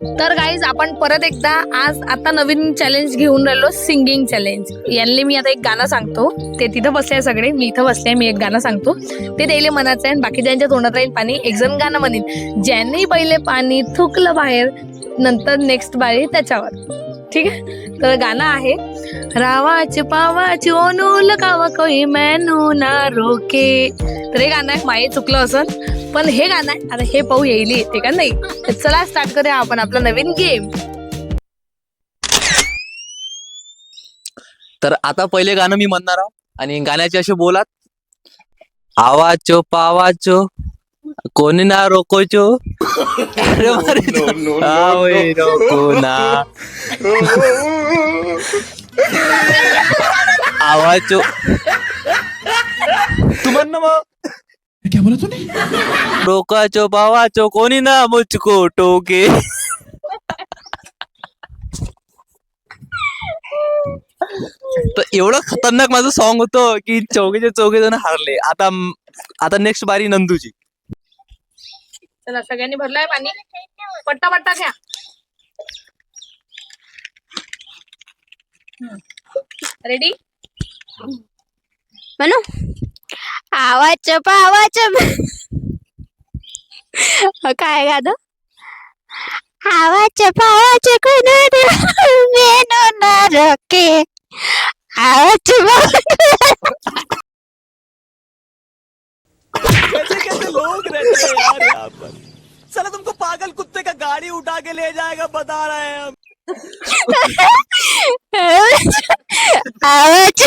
तर गाईज आपण परत एकदा आज आता नवीन चॅलेंज घेऊन राहिलो, सिंगिंग चॅलेंज. यांनी मी आता एक गाणं सांगतो, ते तिथं बसले सगळे, मी इथं बसले, मी एक गाणं सांगतो, ते द्यायला मनाचं आहे आणि बाकी ज्यांच्या तोंडात राहील पाणी एक जण गाणं म्हणेल. ज्यांनी पहिले पाणी थुकलं बाहेर नंतर नेक्स्ट बारी त्याच्यावर, ठीक आहे. तर गाणं आहे रावाच पावाच ओनूल कावा कोई मैनू ना रोके. तर हे गाणं आहे, माये चुकलं असं पण हे गाणं आहे. आता हे पाहू येईल येते का नाही. तर चला स्टार्ट करूया आपण आपला नवीन गेम. तर आता पहिले गाणं मी म्हणणार आहोत आणि गाण्याचे असे बोलात. आवाचो पावाचो कोणी ना रोकोचो. अरे बारे, रोको ना. आवाचो तू म्हण ना मग. क्या बोला तूने? रोकाचो पावाचो कोणी ना मुझको टोके. तर एवढं खतरनाक माझं सॉन्ग होतं की चौघे जण हारले. आता नेक्स्ट बारी नंदूची. चला सगळ्यांनी भरलाय पाणी, पट्टा पट्टा घ्या. रेडी म्हणू आवाच पावाच काय गाणं आवाच पावाच कोण मेनू ना रोके आवाज कैसे लोग रहते हैं यार यहाँ पर. चला तुमको पागल कुत्ते का गाड़ी उठा के ले जाएगा बता रहे हैं हम. आवाज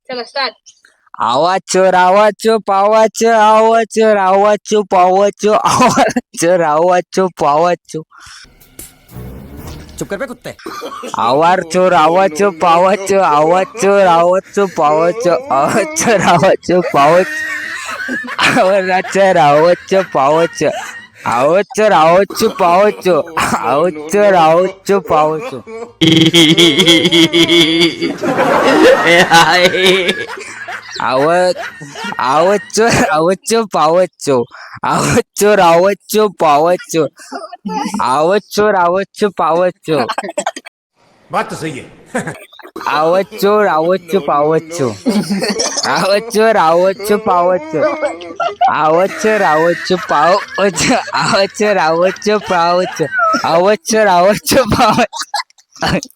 चला स्टार्ट. आवाचो रावाचो पावाचो आवाचो रावाचो पावाचो आवाचो रावाचो पावाचो. चुप कर बे कुत्ते. आवाचो रावाचो पावाचो आवाचो रावाचो पावाचो आवाचो रावाचो पावाचो आवाचो रावाचो पावाचो आवाचो रावाचो पावाचो आवाचो रावाचो पावाचो. आवच्चो आवच्चो पावच्चो आवच्चो रावच्चो पावच्चो आवच्चो रावच्चो पावच्चो. बात तो सही है. आवच्चो रावच्चो पावच्चो आवच्चो रावच्चो पावच्चो आवच्चो रावच्चो पावच्चो आवच्चो रावच्चो पावच्चो आवच्चो रावच्चो पावच्चो.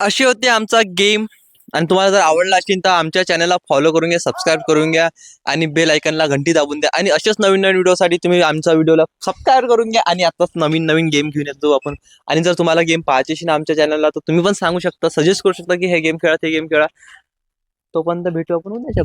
अशी होती आमचा गेम. आणि तुम्हाला जर आवडला असेल तर आमच्या चॅनलला फॉलो करून घ्या, सबस्क्राईब करून घ्या आणि बेल आयकनला घंटी दाबून द्या. आणि असेच नवीन नवीन व्हिडिओसाठी तुम्ही आमच्या व्हिडिओला सबस्क्राईब करून घ्या. आणि आताच नवीन नवीन गेम घेऊन येतो आपण. आणि जर तुम्हाला गेम पाहायची असेल ना आमच्या चॅनलला तर तुम्ही पण सांगू शकता, सजेस्ट करू शकता की हे गेम खेळा ते गेम खेळा. तोपर्यंत भेटू आपण उद्याच्या